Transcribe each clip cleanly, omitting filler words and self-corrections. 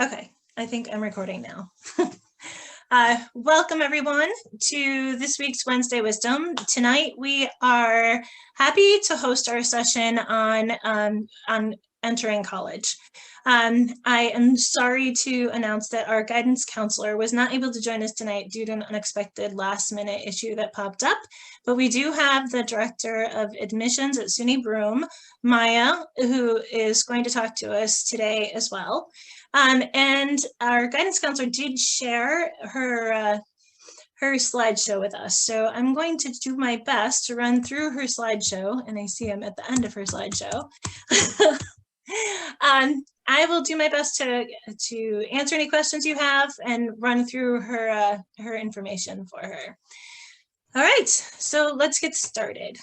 Okay, I think I'm recording now. Welcome everyone to this week's Wednesday Wisdom. Tonight we are happy to host our session on entering college. I am sorry to announce that our guidance counselor was not able to join us tonight due to an unexpected last-minute issue that popped up, but we do have the director of admissions at SUNY Broome, Maya, who is going to talk to us today as well. And our guidance counselor did share her slideshow with us. So I'm going to do my best to run through her slideshow, and I see I'm at the end of her slideshow. I will do my best to answer any questions you have and run through her information for her. All right, so let's get started.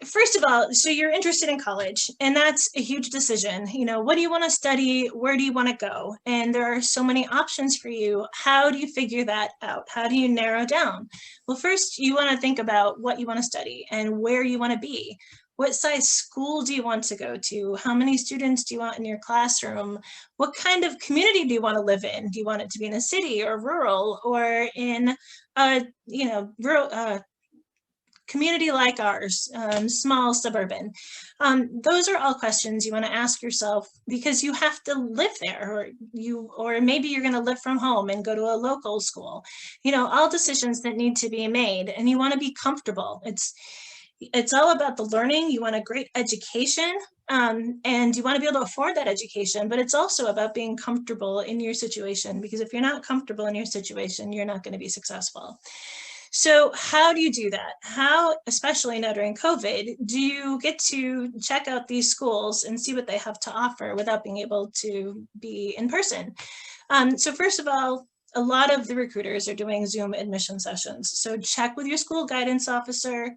First of all, so you're interested in college, and that's a huge decision. You know, what do you want to study? Where do you want to go? And there are so many options for you. How do you figure that out? How do you narrow down? Well, first, you want to think about what you want to study and where you want to be. What size school do you want to go to? How many students do you want in your classroom? What kind of community do you want to live in? Do you want it to be in a city or rural or in a, rural, community like ours, small suburban? Those are all questions you want to ask yourself because you have to live there, or maybe you're going to live from home and go to a local school. You know, all decisions that need to be made, and you want to be comfortable. It's all about the learning. You want a great education, and you want to be able to afford that education, but it's also about being comfortable in your situation, because if you're not comfortable in your situation, you're not going to be successful. So how do you do that? How, especially now during COVID, do you get to check out these schools and see what they have to offer without being able to be in person? So first of all, a lot of the recruiters are doing Zoom admission sessions. So check with your school guidance officer,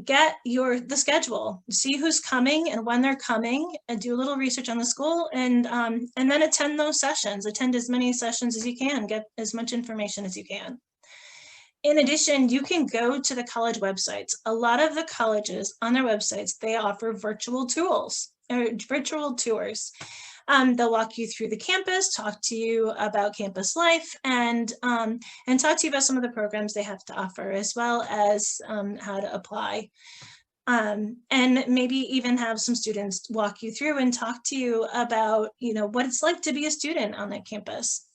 get the schedule, see who's coming and when they're coming, and do a little research on the school, and then attend those sessions. Attend as many sessions as you can, get as much information as you can. In addition, you can go to the college websites. A lot of the colleges on their websites, they offer virtual tours. They'll walk you through the campus, talk to you about campus life, and talk to you about some of the programs they have to offer, as well as how to apply. And maybe even have some students walk you through and talk to you about, what it's like to be a student on that campus.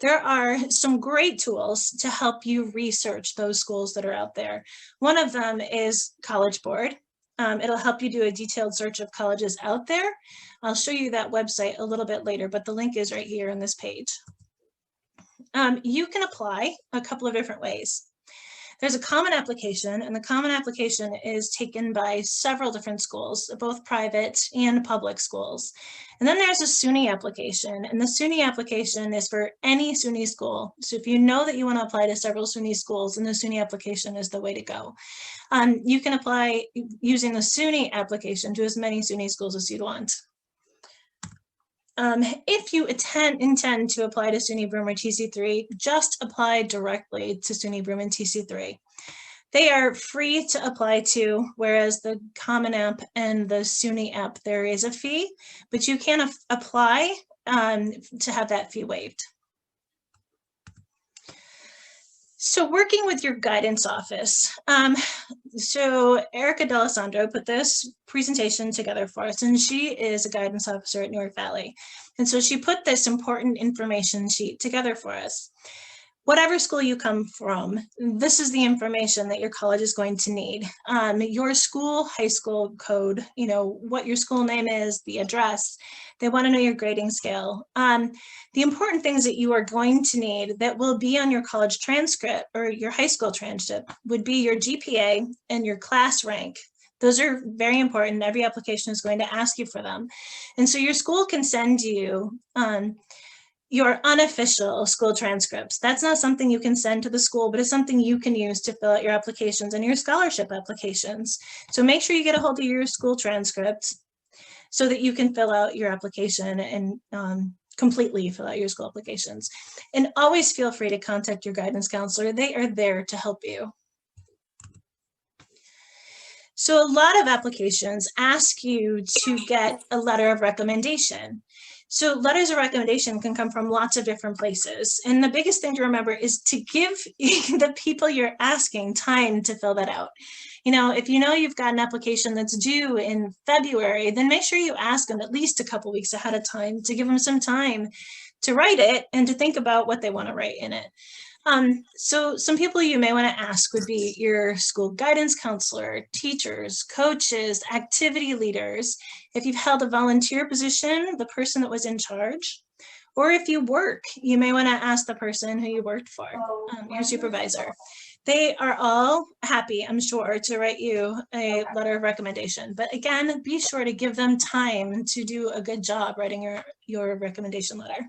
There are some great tools to help you research those schools that are out there. One of them is College Board. It'll help you do a detailed search of colleges out there. I'll show you that website a little bit later, but the link is right here on this page. You can apply a couple of different ways. There's a common application, and the common application is taken by several different schools, both private and public schools. And then there's a SUNY application, and the SUNY application is for any SUNY school. So if you know that you want to apply to several SUNY schools, then the SUNY application is the way to go. You can apply using the SUNY application to as many SUNY schools as you'd want. If you intend to apply to SUNY Broome or TC3, just apply directly to SUNY Broome and TC3. They are free to apply to, whereas the Common App and the SUNY app, there is a fee, but you can apply to have that fee waived. So working with your guidance office. So Erica D'Alessandro put this presentation together for us, and she is a guidance officer at Newark Valley. And so she put this important information sheet together for us. Whatever school you come from, this is the information that your college is going to need. Your school, high school code, what your school name is, the address. They want to know your grading scale. The important things that you are going to need that will be on your college transcript or your high school transcript would be your GPA and your class rank. Those are very important. Every application is going to ask you for them. And so your school can send you your unofficial school transcripts. That's not something you can send to the school, but it's something you can use to fill out your applications and your scholarship applications. So make sure you get a hold of your school transcript so that you can fill out your application and completely fill out your school applications. And always feel free to contact your guidance counselor. They are there to help you. So a lot of applications ask you to get a letter of recommendation. So letters of recommendation can come from lots of different places. And the biggest thing to remember is to give the people you're asking time to fill that out. If you know you've got an application that's due in February, then make sure you ask them at least a couple weeks ahead of time to give them some time to write it and to think about what they want to write in it. So some people you may want to ask would be your school guidance counselor, teachers, coaches, activity leaders. If you've held a volunteer position, the person that was in charge, or if you work, you may want to ask the person who you worked for, your supervisor. They are all happy, I'm sure, to write you a letter of recommendation. But again, be sure to give them time to do a good job writing your recommendation letter.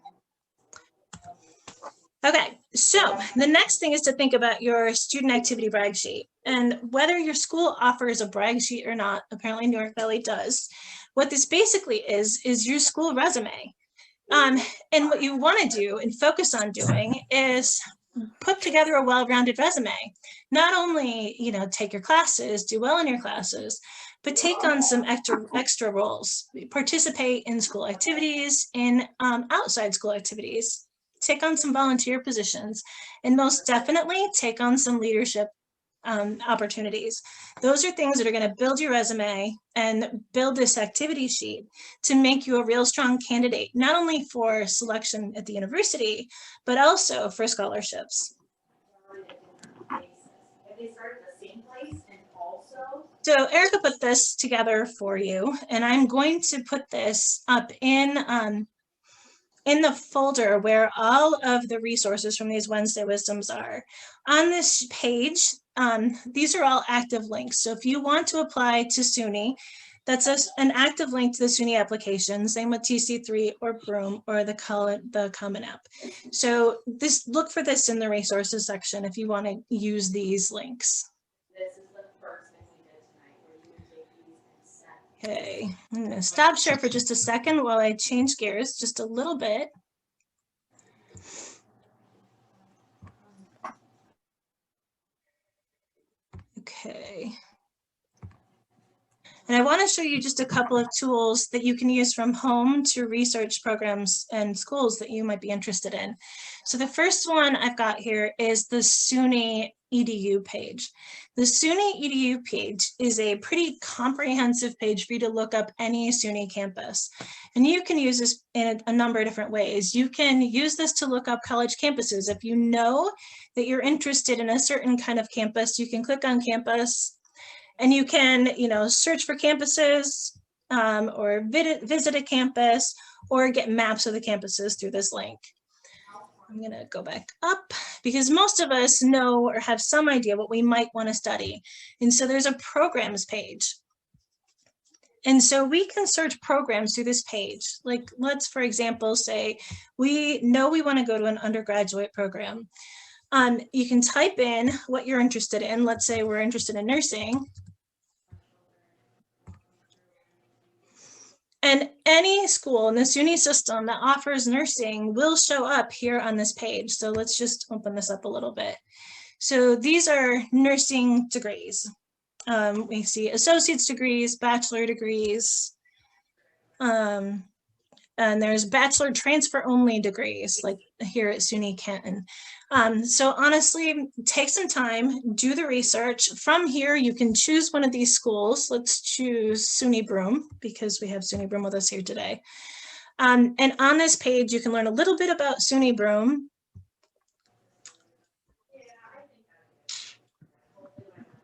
Okay, so the next thing is to think about your student activity brag sheet, and whether your school offers a brag sheet or not. Apparently North Valley does. What this basically is your school resume. And what you want to do and focus on doing is put together a well-rounded resume. Not only, take your classes, do well in your classes, but take on some extra roles. Participate in school activities, in outside school activities. Take on some volunteer positions, and most definitely take on some leadership opportunities. Those are things that are going to build your resume and build this activity sheet to make you a real strong candidate, not only for selection at the university, but also for scholarships. So Erica put this together for you, and I'm going to put this up in the folder where all of the resources from these Wednesday Wisdoms are. On this page, these are all active links. So if you want to apply to SUNY, that's an active link to the SUNY application, same with TC3 or Broom or the Common App. So look for this in the resources section if you want to use these links. This is the first thing we did tonight, where you can take these and set. Okay, I'm going to stop share for just a second while I change gears just a little bit. Okay. And I want to show you just a couple of tools that you can use from home to research programs and schools that you might be interested in. So the first one I've got here is the SUNY EDU page. The SUNY EDU page is a pretty comprehensive page for you to look up any SUNY campus. And you can use this in a number of different ways. You can use this to look up college campuses. If you know that you're interested in a certain kind of campus, you can click on campus and you can, search for campuses or visit a campus or get maps of the campuses through this link. I'm going to go back up because most of us know or have some idea what we might want to study. And so there's a programs page. And so we can search programs through this page. Like, let's, for example, say we know we want to go to an undergraduate program. You can type in what you're interested in. Let's say we're interested in nursing. And any school in the SUNY system that offers nursing will show up here on this page. So let's just open this up a little bit. So these are nursing degrees. We see associate's degrees, bachelor degrees, and there's bachelor transfer only degrees like here at SUNY Canton. So honestly, take some time, do the research. From here, you can choose one of these schools. Let's choose SUNY Broome because we have SUNY Broome with us here today. And on this page, you can learn a little bit about SUNY Broome.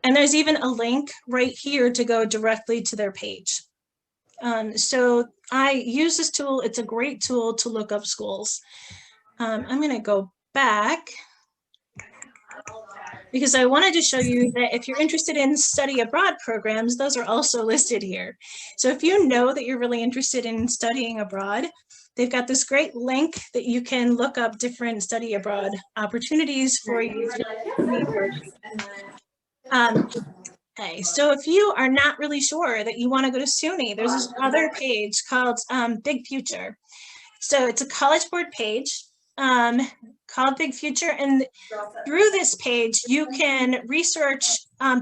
And there's even a link right here to go directly to their page. So I use this tool. It's a great tool to look up schools. I'm going to go back because I wanted to show you that if you're interested in study abroad programs, those are also listed here. So if you know that you're really interested in studying abroad, they've got this great link that you can look up different study abroad opportunities for you. Okay, so if you are not really sure that you want to go to SUNY, there's this other page called Big Future. So it's a College Board page. called Big Future. And through this page, you can research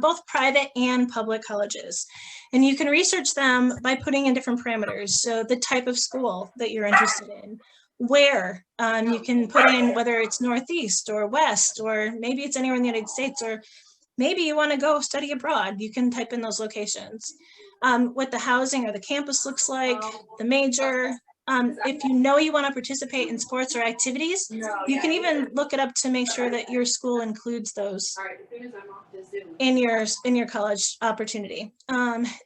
both private and public colleges. And you can research them by putting in different parameters. So the type of school that you're interested in, where you can put in whether it's Northeast or West, or maybe it's anywhere in the United States, or maybe you want to go study abroad. You can type in those locations. What the housing or the campus looks like, the major. If you know you want to participate in sports or activities, you can even look it up to make sure that your school includes those in your college opportunity.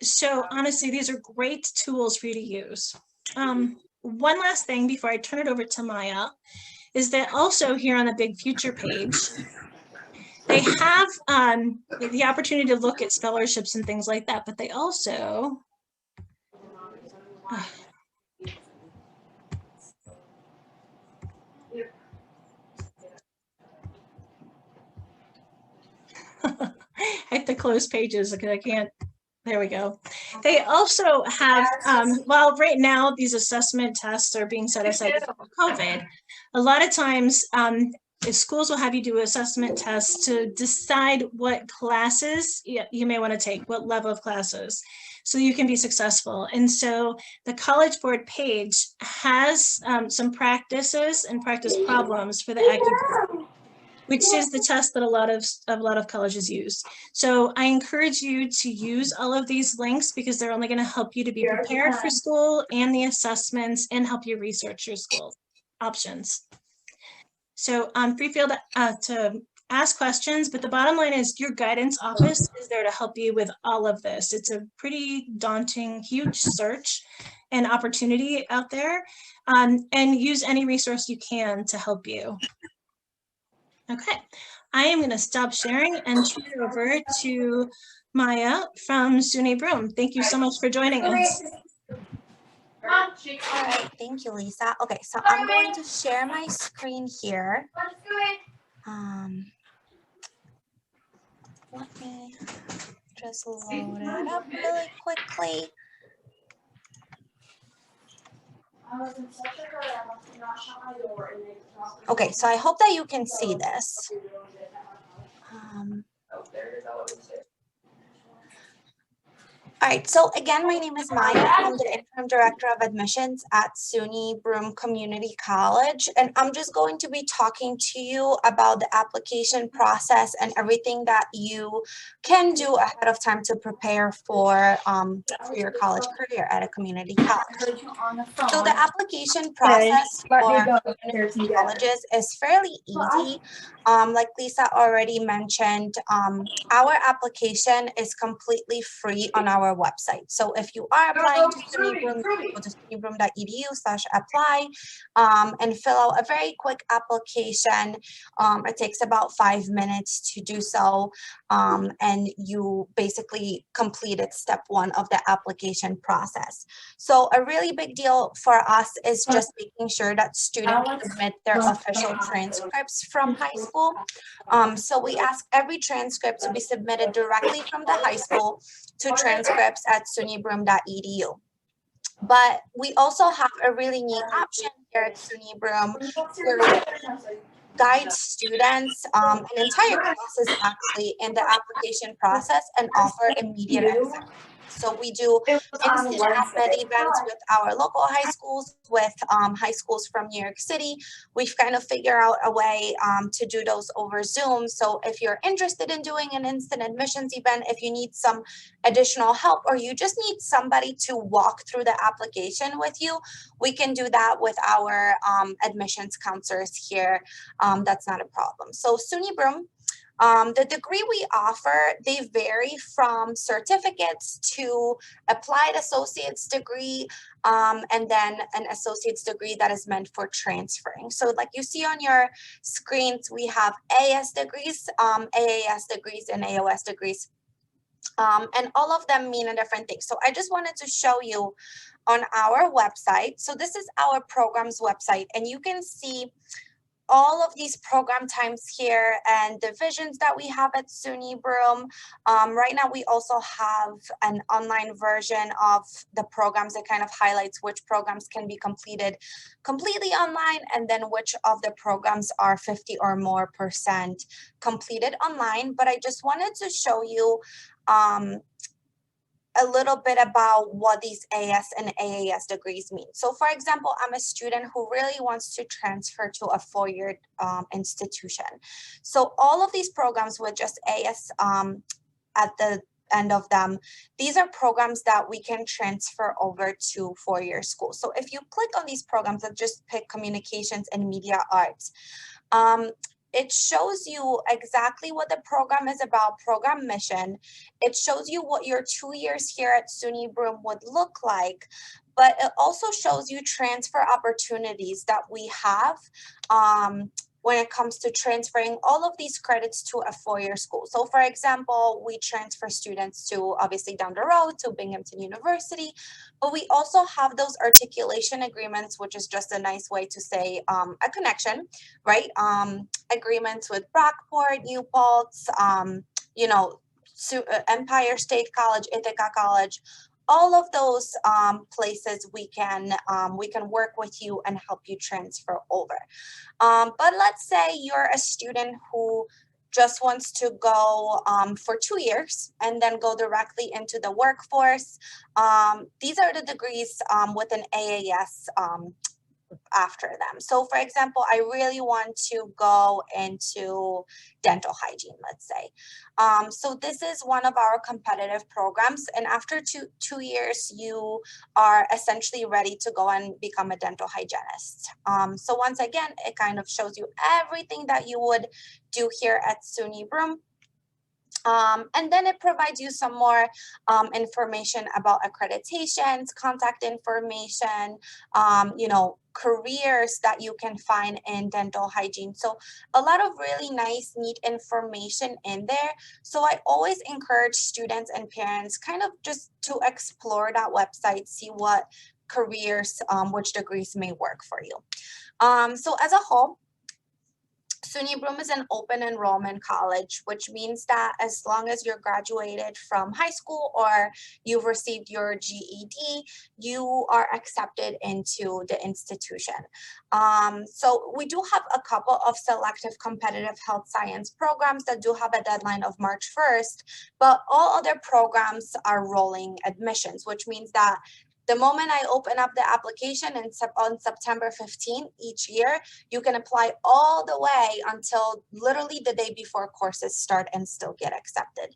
So honestly, these are great tools for you to use. One last thing before I turn it over to Maya is that also here on the Big Future page, they have the opportunity to look at scholarships and things like that, but they also I have to close pages because I can't. There we go. They also have, well, right now these assessment tests are being set aside for COVID. A lot of times, schools will have you do assessment tests to decide what classes you may want to take, what level of classes, so you can be successful. And so the College Board page has some practices and practice problems for the AccuBoard, which is the test that a lot of colleges use. So I encourage you to use all of these links because they're only going to help you to be prepared for school and the assessments and help you research your school options. So feel to ask questions, but the bottom line is your guidance office is there to help you with all of this. It's a pretty daunting, huge search and opportunity out there, and use any resource you can to help you. Okay, I am going to stop sharing and turn it over to Maya from SUNY Broome. Thank you so much for joining us. All right, thank you, Lisa. Okay, so I'm going to share my screen here. Let me just load it up really quickly. Okay, so I hope that you can see this. All right, so again, my name is Maya. I'm the Interim Director of Admissions at SUNY Broome Community College, and I'm just going to be talking to you about the application process and everything that you can do ahead of time to prepare for your college career at a community college. So the application process for community colleges is fairly easy. Like Lisa already mentioned, our application is completely free on our website. So if you are applying to SUNY Broome, go to sunybroome.edu/apply and fill out a very quick application. It takes about 5 minutes to do so, and you basically completed step 1 of the application process. So a really big deal for us is just making sure that students submit their official transcripts from high school. So we ask every transcript to be submitted directly from the high school to transcripts@sunybroome.edu. But we also have a really neat option here at SUNY Broome to guide students and entire classes actually in the application process and offer immediate access. So we do instant admit events with our local high schools, with high schools from New York City. We've kind of figured out a way to do those over Zoom. So if you're interested in doing an instant admissions event, if you need some additional help, or you just need somebody to walk through the application with you, we can do that with our admissions counselors here. That's not a problem. So SUNY Broome, the degree we offer, they vary from certificates to applied associate's degree, and then an associate's degree that is meant for transferring. So like you see on your screens, we have AS degrees, AAS degrees, and AOS degrees. And all of them mean a different thing. So I just wanted to show you on our website. So this is our program's website, and you can see all of these program times here and divisions that we have at SUNY Broome. Right now, we also have an online version of the programs that kind of highlights which programs can be completed completely online, and then which of the programs are 50 or more % completed online. But I just wanted to show you a little bit about what these AS and AAS degrees mean. So for example, I'm a student who really wants to transfer to a four-year institution. So all of these programs with just AS at the end of them, these are programs that we can transfer over to four-year school. So if you click on these programs and just pick communications and media arts, it shows you exactly what the program is about, program mission. It shows you what your 2 years here at SUNY Broome would look like, but it also shows you transfer opportunities that we have when it comes to transferring all of these credits to a four-year school. So for example, we transfer students to, obviously down the road, to Binghamton University, but we also have those articulation agreements, which is just a nice way to say a connection, right? Agreements with Brockport, New Paltz, you know, Empire State College, Ithaca College, all of those places we can work with you and help you transfer over. But let's say you're a student who just wants to go for 2 years and then go directly into the workforce. These are the degrees with an AAS after them. So for example, I really want to go into dental hygiene, let's say. So this is one of our competitive programs. And after two years, you are essentially ready to go and become a dental hygienist. So once again, it kind of shows you everything that you would do here at SUNY Broome. And then it provides you some more information about accreditations, contact information, you know, careers that you can find in dental hygiene. So a lot of really nice, neat information in there. So I always encourage students and parents kind of just to explore that website, see what careers, which degrees may work for you. So as a whole, SUNY Broome is an open enrollment college, which means that as long as you're graduated from high school or you've received your GED, you are accepted into the institution. So we do have a couple of selective competitive health science programs that do have a deadline of March 1st, but all other programs are rolling admissions, which means that the moment I open up the application on September 15th each year, you can apply all the way until literally the day before courses start and still get accepted.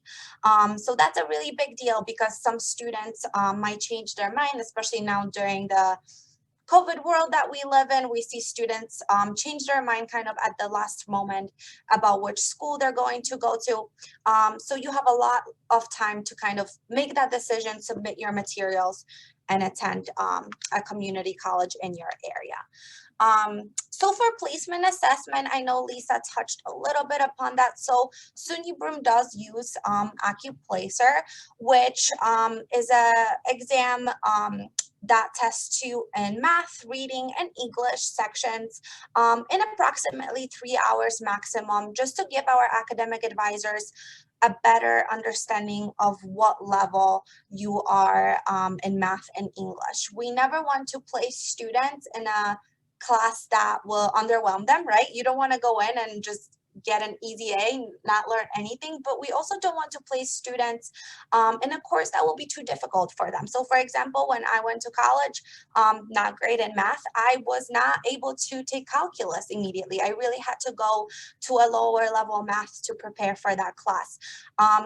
So that's a really big deal because some students might change their mind, especially now during the COVID world that we live in. We see students change their mind kind of at the last moment about which school they're going to go to. So you have a lot of time to kind of make that decision, submit your materials, and attend a community college in your area. So for placement assessment, I know Lisa touched a little bit upon that. So SUNY Broome does use AccuPlacer, which is an exam that tests you in math, reading, and English sections in approximately 3 hours maximum, just to give our academic advisors a better understanding of what level you are in math and English. We never want to place students in a class that will underwhelm them, right? You don't want to go in and just get an easy A, not learn anything, but we also don't want to place students in a course that will be too difficult for them. So for example, when I went to college, not great in math, I was not able to take calculus immediately. I really had to go to a lower level math to prepare for that class.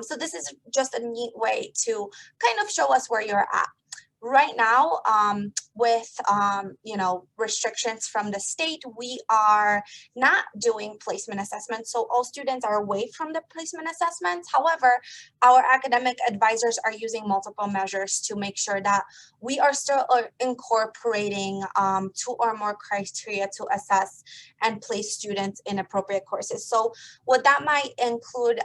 So this is just a neat way to kind of show us where you're at. Right now, with you know, restrictions from the state, we are not doing placement assessments. So all students are away from the placement assessments. However, our academic advisors are using multiple measures to make sure that we are still incorporating 2 or more criteria to assess and place students in appropriate courses. So what that might include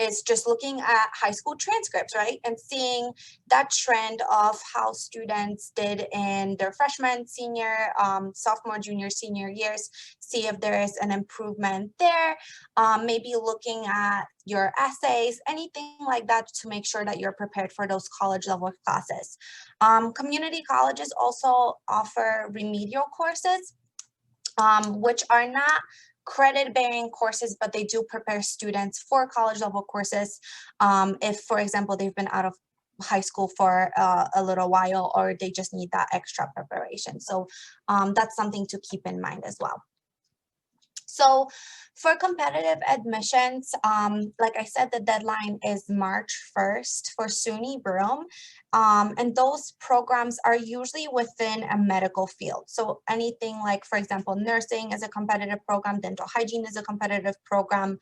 is just looking at high school transcripts, right? And seeing that trend of how students did in their freshman, senior, sophomore, junior, senior years, see if there is an improvement there. Maybe looking at your essays, anything like that to make sure that you're prepared for those college level classes. Community colleges also offer remedial courses, which are not credit bearing courses, but they do prepare students for college level courses. If, for example, they've been out of high school for a little while, or they just need that extra preparation. So that's something to keep in mind as well. So for competitive admissions, like I said, the deadline is March 1st for SUNY Broome. And those programs are usually within a medical field. So anything like, for example, nursing is a competitive program, dental hygiene is a competitive program.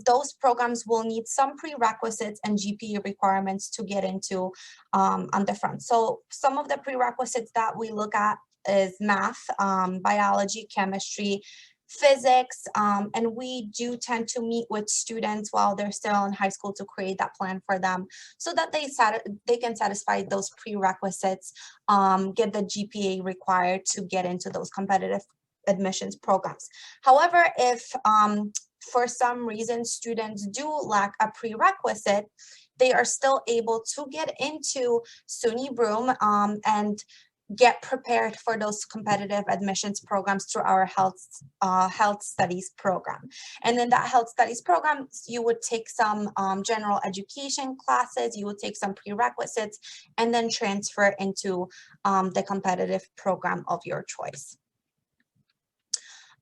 Those programs will need some prerequisites and GPA requirements to get into on the front. So some of the prerequisites that we look at is math, biology, chemistry, physics, and we do tend to meet with students while they're still in high school to create that plan for them so that they can satisfy those prerequisites, get the GPA required to get into those competitive admissions programs. However, if for some reason students do lack a prerequisite, they are still able to get into SUNY Broome and get prepared for those competitive admissions programs through our health studies program. And in that health studies program, you would take some general education classes, you would take some prerequisites, and then transfer into the competitive program of your choice.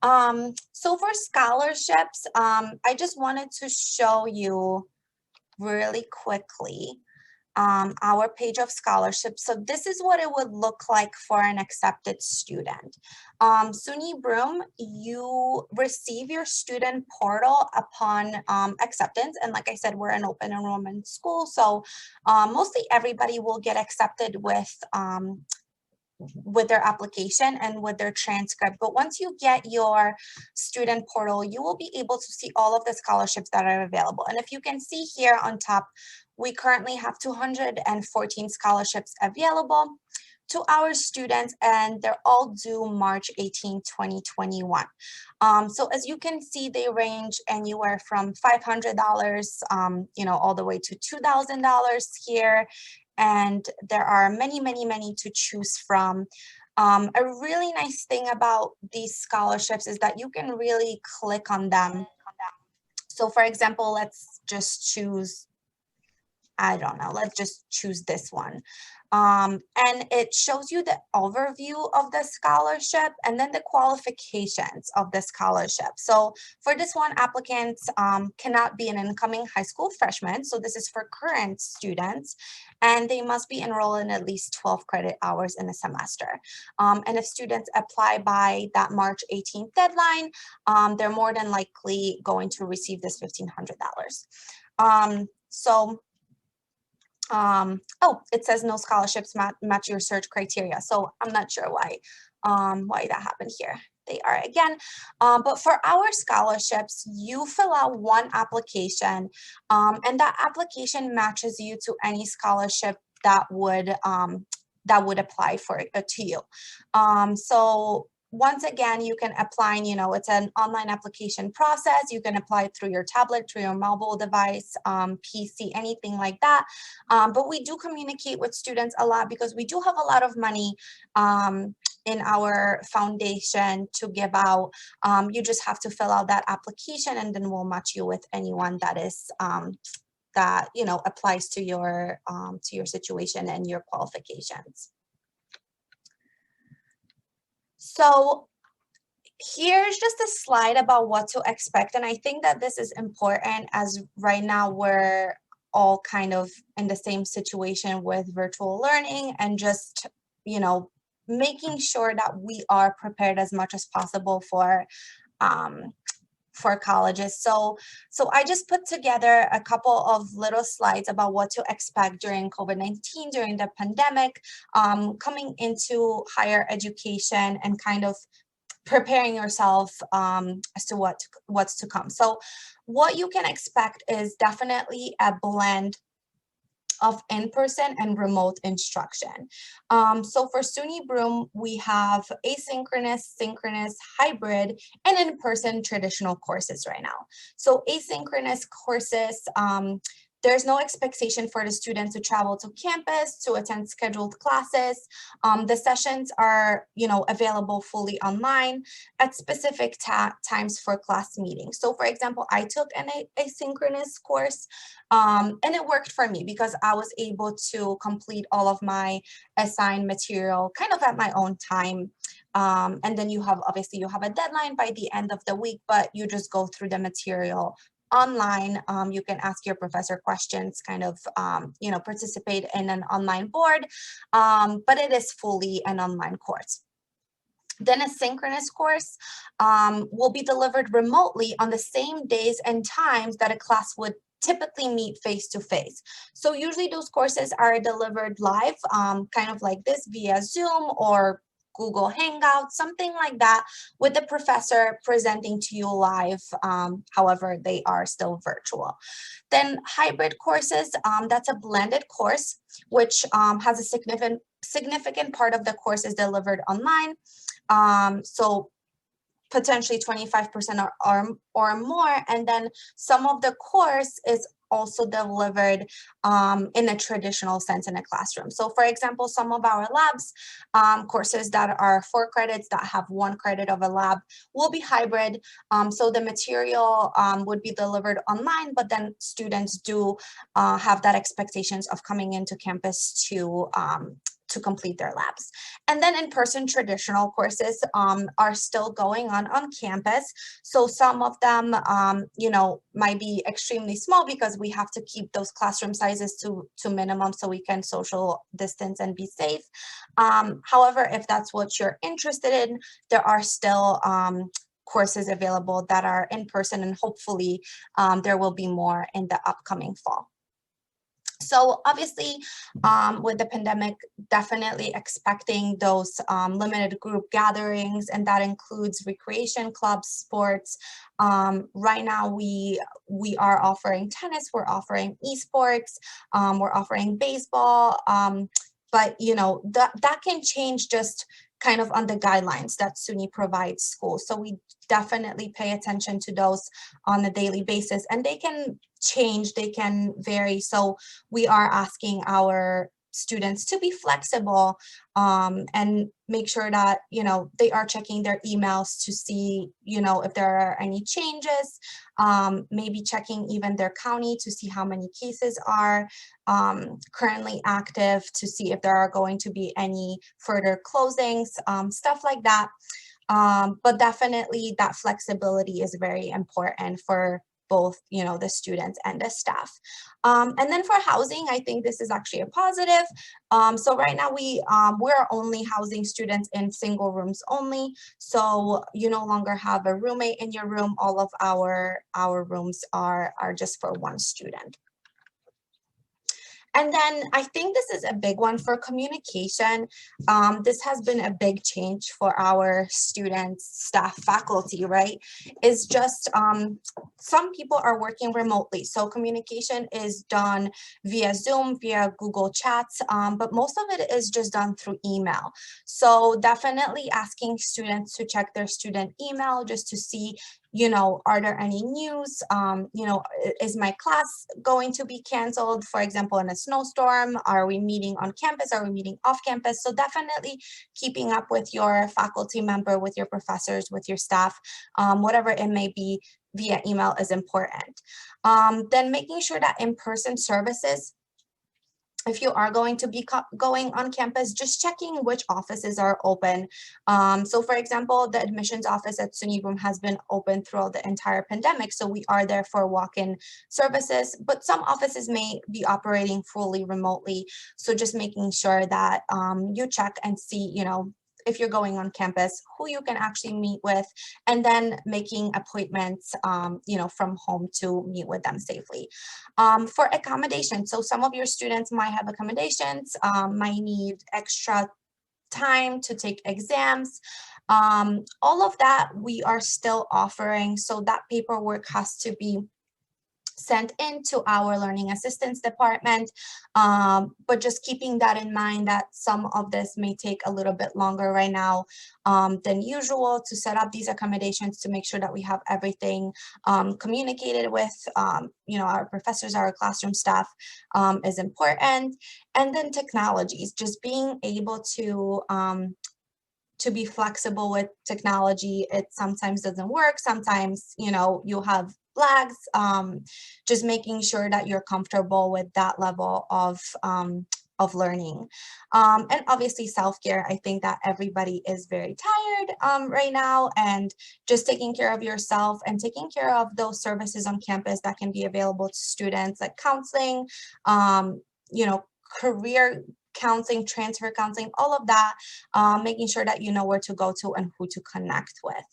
So for scholarships, I just wanted to show you really quickly our page of scholarships. So this is what it would look like for an accepted student. SUNY Broome, you receive your student portal upon acceptance. And like I said, we're an open enrollment school. So mostly everybody will get accepted with their application and with their transcript. But once you get your student portal, you will be able to see all of the scholarships that are available. And if you can see here on top, we currently have 214 scholarships available to our students, and they're all due March 18, 2021. So as you can see, they range anywhere from $500, all the way to $2,000 here. And there are many, many, many to choose from. A really nice thing about these scholarships is that you can really click on them. So for example, let's just choose, I don't know, let's just choose this one. And it shows you the overview of the scholarship and then the qualifications of the scholarship. So for this one, applicants cannot be an incoming high school freshman. So this is for current students, and they must be enrolled in at least 12 credit hours in a semester. And if students apply by that March 18th deadline, they're more than likely going to receive this $1,500. Oh, it says no scholarships match your search criteria. So I'm not sure why that happened here. They are again. But for our scholarships, you fill out one application, and that application matches you to any scholarship that would apply to you. So once again, you can apply, it's an online application process. You can apply through your tablet, through your mobile device, PC, anything like that. But we do communicate with students a lot because we do have a lot of money in our foundation to give out. You just have to fill out that application, and then we'll match you with anyone that is that applies to your situation and your qualifications. So here's just a slide about what to expect. And I think that this is important as right now we're all kind of in the same situation with virtual learning and just, making sure that we are prepared as much as possible for colleges. So I just put together a couple of little slides about what to expect during COVID-19, during the pandemic, coming into higher education, and kind of preparing yourself as to what's to come. So what you can expect is definitely a blend of in-person and remote instruction. So for SUNY Broome, we have asynchronous, synchronous, hybrid, and in-person traditional courses right now. So asynchronous courses, there's no expectation for the students to travel to campus to attend scheduled classes. The sessions are, available fully online at specific times for class meetings. So for example, I took an asynchronous course and it worked for me because I was able to complete all of my assigned material kind of at my own time. And then you have a deadline by the end of the week, but you just go through the material online. You can ask your professor questions, kind of, participate in an online board, but it is fully an online course. Then a synchronous course will be delivered remotely on the same days and times that a class would typically meet face-to-face. So usually those courses are delivered live, kind of like this via Zoom or Google Hangouts, something like that, with the professor presenting to you live. However, they are still virtual. Then hybrid courses, that's a blended course, which has a significant part of the course is delivered online. So potentially 25% or more, and then some of the course is also delivered in a traditional sense in a classroom. So for example, some of our labs, courses that are 4 credits that have 1 credit of a lab will be hybrid. So the material would be delivered online, but then students do have that expectations of coming into campus to complete their labs. And then in-person traditional courses are still going on campus. So some of them, might be extremely small because we have to keep those classroom sizes to minimum so we can social distance and be safe. However, if that's what you're interested in, there are still courses available that are in person, and hopefully there will be more in the upcoming fall. So obviously, with the pandemic, definitely expecting those limited group gatherings, and that includes recreation clubs, sports. Right now, we are offering tennis, we're offering esports, we're offering baseball, but that can change just kind of on the guidelines that SUNY provides schools. So we definitely pay attention to those on a daily basis, and they can change, they can vary. So we are asking our students to be flexible and make sure that they are checking their emails to see if there are any changes, maybe checking even their county to see how many cases are currently active, to see if there are going to be any further closings, stuff like that. But definitely that flexibility is very important for both the students and the staff. And then for housing, I think this is actually a positive. So right now we're only housing students in single rooms only. So you no longer have a roommate in your room. All of our rooms are just for one student. And then I think this is a big one for communication. This has been a big change for our students, staff, faculty, right? Is just some people are working remotely. So communication is done via Zoom, via Google Chats, but most of it is just done through email. So definitely asking students to check their student email just to see, are there any news? Is my class going to be canceled, for example, in a snowstorm? Are we meeting on campus? Are we meeting off campus? So definitely keeping up with your faculty member, with your professors, with your staff, whatever it may be, via email is important. Then making sure that in-person services, if you are going to be going on campus, just checking which offices are open. So for example, the admissions office at SUNY Broome has been open throughout the entire pandemic. So we are there for walk-in services, but some offices may be operating fully remotely. So just making sure that you check and see, if you're going on campus, who you can actually meet with, and then making appointments, from home to meet with them safely. For accommodation, so some of your students might have accommodations, might need extra time to take exams. All of that we are still offering. So that paperwork has to be sent into our learning assistance department, but just keeping that in mind that some of this may take a little bit longer right now than usual to set up these accommodations, to make sure that we have everything communicated with our professors, our classroom staff is important. And then technologies, just being able to be flexible with technology. It sometimes doesn't work. Sometimes, you have lags, just making sure that you're comfortable with that level of learning. And obviously self-care. I think that everybody is very tired right now, and just taking care of yourself and taking care of those services on campus that can be available to students, like counseling, career counseling, transfer counseling, all of that, making sure that you know where to go to and who to connect with.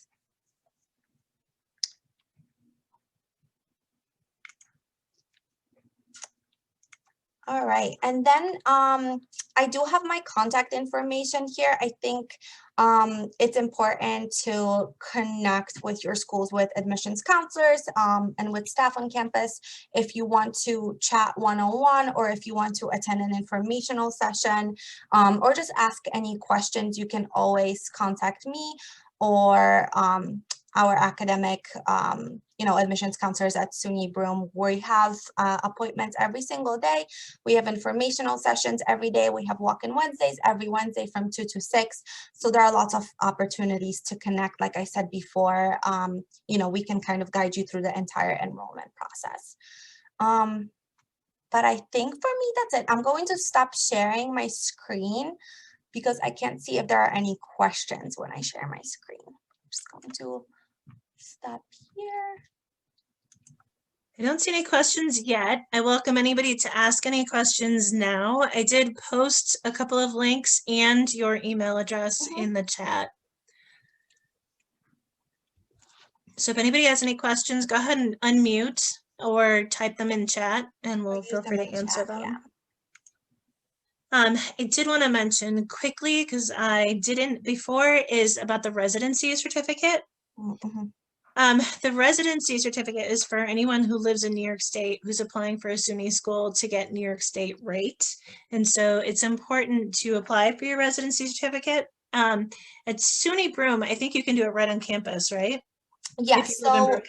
All right, and then I do have my contact information here. I think it's important to connect with your schools, with admissions counselors and with staff on campus if you want to chat one-on-one, or if you want to attend an informational session, or just ask any questions. You can always contact me or our academic admissions counselors at SUNY Broome. We have appointments every single day. We have informational sessions every day. We have walk-in Wednesdays every Wednesday from 2 to 6. So there are lots of opportunities to connect. Like I said before, we can kind of guide you through the entire enrollment process. But I think for me, that's it. I'm going to stop sharing my screen because I can't see if there are any questions when I share my screen. I'm just going to stop here. I don't see any questions yet. I welcome anybody to ask any questions now. I did post a couple of links and your email address in the chat. So if anybody has any questions, go ahead and unmute or type them in chat and we'll feel free to answer them. Yeah. I did want to mention quickly, because I didn't before, is about the residency certificate. Mm-hmm. The residency certificate is for anyone who lives in New York State who's applying for a SUNY school to get New York State rate. And so it's important to apply for your residency certificate. At SUNY Broome, I think you can do it right on campus, right? Yes, so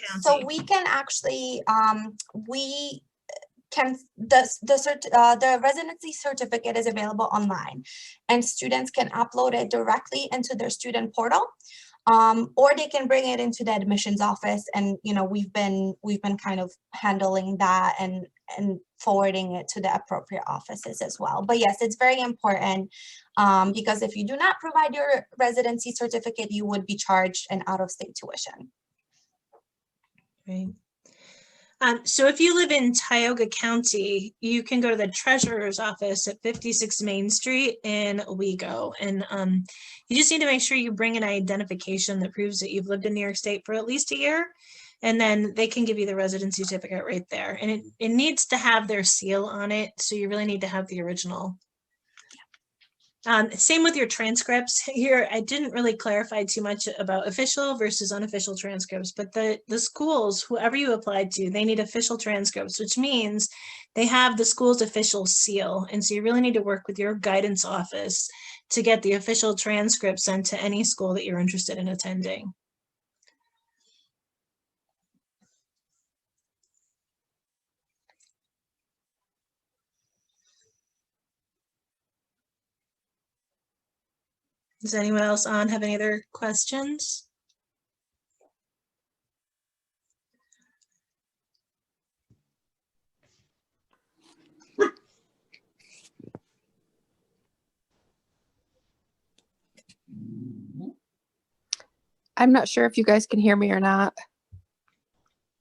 we can actually, the residency certificate is available online, and students can upload it directly into their student portal, or they can bring it into the admissions office, and we've been kind of handling that and forwarding it to the appropriate offices as well. But yes, it's very important because if you do not provide your residency certificate, you would be charged an out-of-state tuition. Right. So if you live in Tioga County, you can go to the treasurer's office at 56 Main Street in Owego. And you just need to make sure you bring an identification that proves that you've lived in New York State for at least a year. And then they can give you the residency certificate right there. And it needs to have their seal on it. So you really need to have the original. Same with your transcripts here. I didn't really clarify too much about official versus unofficial transcripts, but the schools, whoever you applied to, they need official transcripts, which means they have the school's official seal. And so you really need to work with your guidance office to get the official transcript sent to any school that you're interested in attending. Does anyone else have any other questions? I'm not sure if you guys can hear me or not.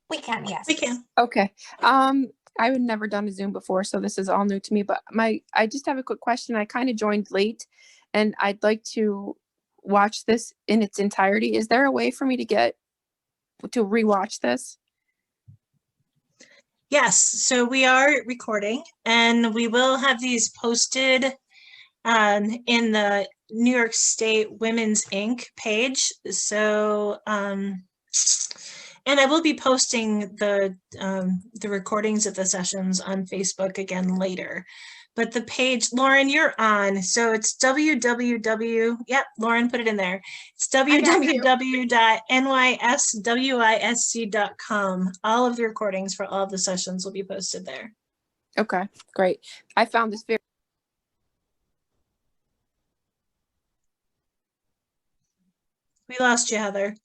We can, yes. We can. Okay. I've never done a Zoom before, so this is all new to me, but I just have a quick question. I kind of joined late and I'd like to watch this in its entirety. Is there a way for me to rewatch this? Yes, so we are recording and we will have these posted in the New York State Women's Inc. page. So, and I will be posting the recordings of the sessions on Facebook again later. But the page, Lauren, you're on. So it's www. Yep, Lauren put it in there. It's www.nyswisc.com. All of the recordings for all of the sessions will be posted there. Okay, great. I found this very. We lost you, Heather.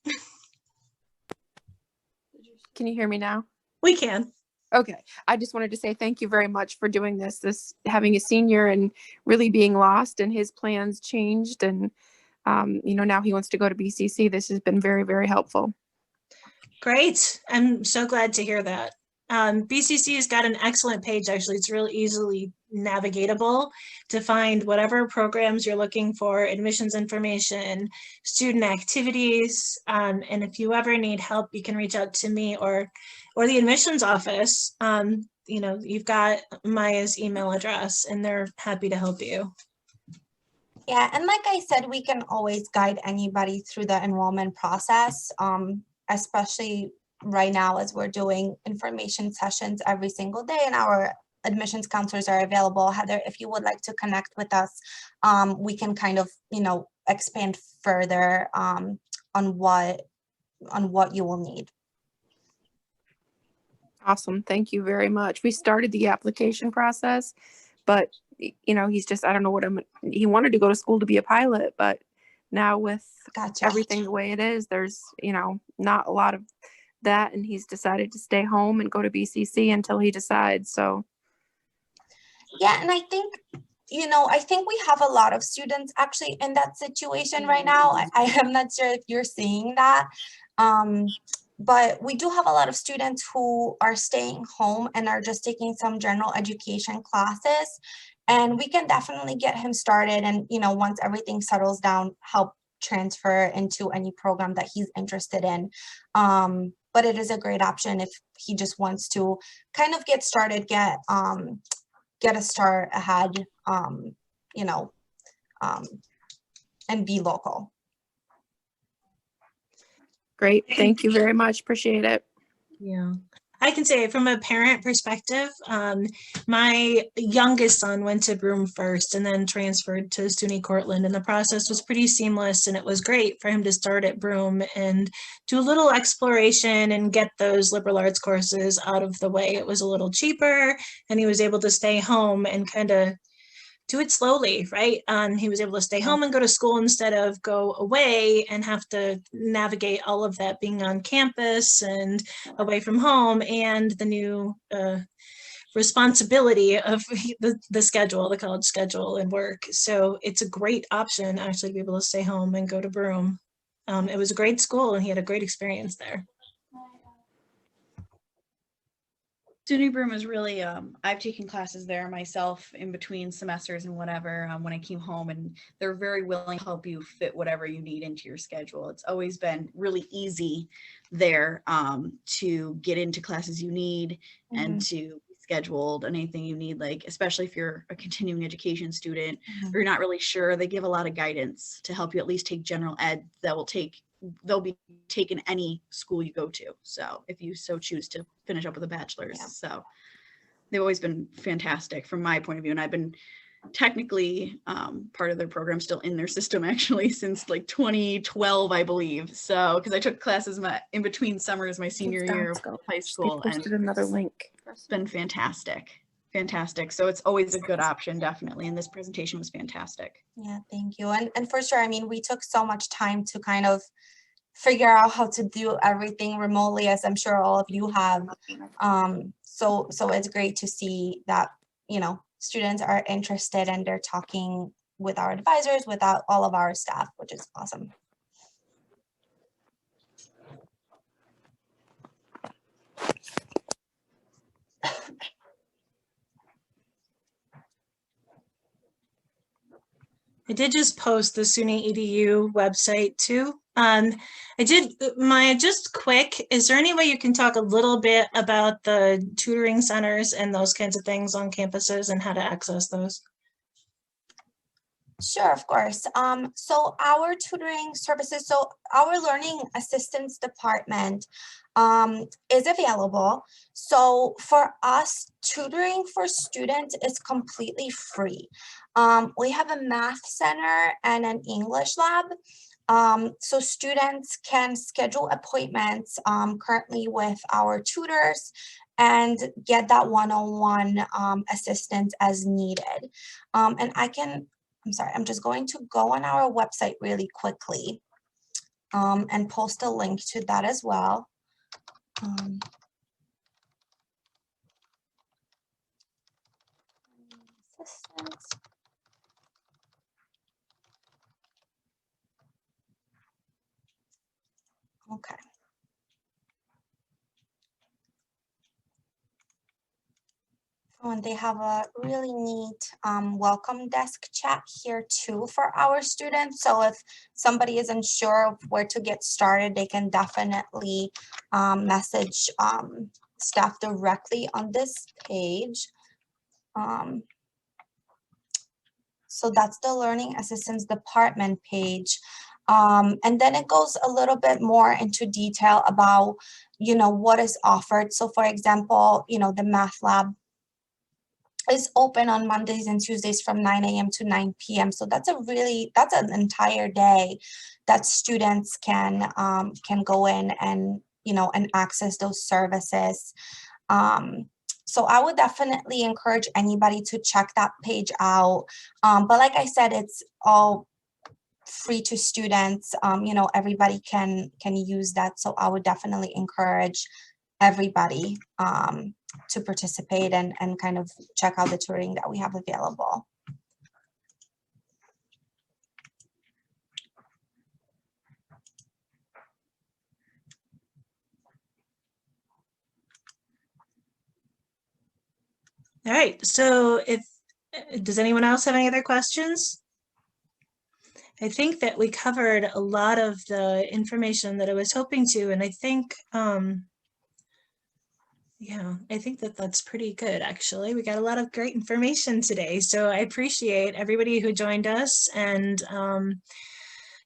Can you hear me now? We can. Okay. I just wanted to say thank you very much for doing this having a senior and really being lost and his plans changed. And, now he wants to go to BCC. This has been very, very helpful. Great. I'm so glad to hear that. BCC has got an excellent page, actually. It's real easily navigatable to find whatever programs you're looking for, admissions information, student activities. And if you ever need help, you can reach out to me or the admissions office. You've got Maya's email address and they're happy to help you. Yeah, and like I said, we can always guide anybody through the enrollment process, especially right now as we're doing information sessions every single day and our admissions counselors are available. Heather, if you would like to connect with us, we can kind of, expand further on what you will need. Awesome. Thank you very much. We started the application process, but he's just, I don't know he wanted to go to school to be a pilot, but now with everything the way it is, there's, not a lot of that. And he's decided to stay home and go to BCC until he decides. So. Yeah. And I think we have a lot of students actually in that situation right now. I am not sure if you're seeing that. But we do have a lot of students who are staying home and are just taking some general education classes. And we can definitely get him started and, once everything settles down, help transfer into any program that he's interested in. But it is a great option if he just wants to kind of get started, get a start ahead, and be local. Great. Thank you very much. Appreciate it. Yeah. I can say from a parent perspective, my youngest son went to Broome first and then transferred to SUNY Cortland, and the process was pretty seamless, and it was great for him to start at Broome and do a little exploration and get those liberal arts courses out of the way. It was a little cheaper and he was able to stay home and kind of do it slowly, right? He was able to stay home and go to school instead of go away and have to navigate all of that being on campus and away from home and the new responsibility of the schedule, the college schedule and work. So it's a great option actually to be able to stay home and go to Broome. It was a great school and he had a great experience there. SUNY Broome is really, I've taken classes there myself in between semesters and whatever when I came home, and they're very willing to help you fit whatever you need into your schedule. It's always been really easy there to get into classes you need and to be scheduled and anything you need, like especially if you're a continuing education student or you're not really sure. They give a lot of guidance to help you at least take general ed they'll be taken any school you go to. So if you so choose to finish up with a bachelor's. Yeah. So they've always been fantastic from my point of view. And I've been technically part of their program still in their system actually since like 2012, I believe. So, cause I took classes in between summers, my senior year of high school. They posted another link. It's been fantastic. So it's always a good option, definitely. And this presentation was fantastic. Yeah, thank you. And for sure, I mean, we took so much time to kind of figure out how to do everything remotely, as I'm sure all of you have. So it's great to see that, students are interested and they're talking with our advisors, with all of our staff, which is awesome. I did just post the SUNY EDU website too. Maya, just quick, is there any way you can talk a little bit about the tutoring centers and those kinds of things on campuses and how to access those? Sure, of course. So our tutoring services, so our learning assistance department is available. So for us, tutoring for students is completely free. We have a math center and an English lab. So students can schedule appointments currently with our tutors and get that one-on-one assistance as needed. And I'm sorry, I'm just going to go on our website really quickly and post a link to that as well. Assistance. Okay. Oh, and they have a really neat welcome desk chat here too for our students. So if somebody isn't sure of where to get started, they can definitely message staff directly on this page. So that's the Learning Assistance Department page. And then it goes a little bit more into detail about, what is offered. So for example, the math lab is open on Mondays and Tuesdays from 9 a.m. to 9 p.m. So that's an entire day that students can go in and, and access those services. So I would definitely encourage anybody to check that page out. But like I said, it's all free to students. Everybody can use that. So I would definitely encourage everybody to participate and kind of check out the tutoring that we have available. All right, so does anyone else have any other questions? I think that we covered a lot of the information that I was hoping to, and I think, yeah, I think that that's pretty good, actually. We got a lot of great information today, so I appreciate everybody who joined us, and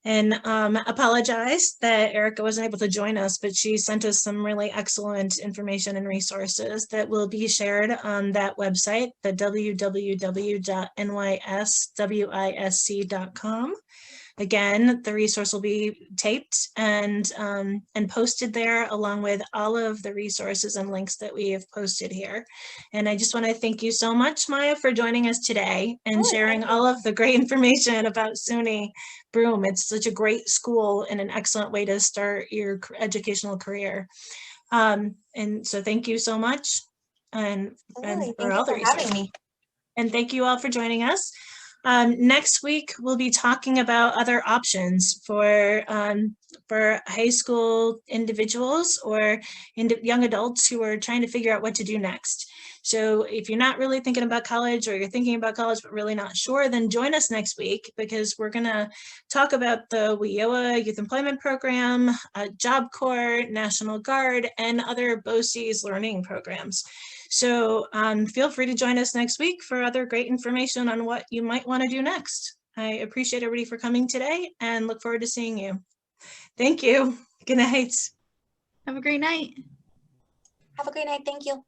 apologize that Erica wasn't able to join us, but she sent us some really excellent information and resources that will be shared on that website, the www.nyswisc.com. Again, the resource will be taped and posted there, along with all of the resources and links that we have posted here. And I just want to thank you so much, Maya, for joining us today and sharing all of the great information about SUNY Broome. It's such a great school and an excellent way to start your educational career. And so thank you so much. And for all the resources. And thank you all for joining us. Next week, we'll be talking about other options for high school individuals or young adults who are trying to figure out what to do next. So if you're not really thinking about college, or you're thinking about college but really not sure, then join us next week, because we're going to talk about the WIOA Youth Employment Program, Job Corps, National Guard, and other BOCES learning programs. So feel free to join us next week for other great information on what you might want to do next. I appreciate everybody for coming today and look forward to seeing you. Thank you. Good night. Have a great night. Have a great night. Thank you.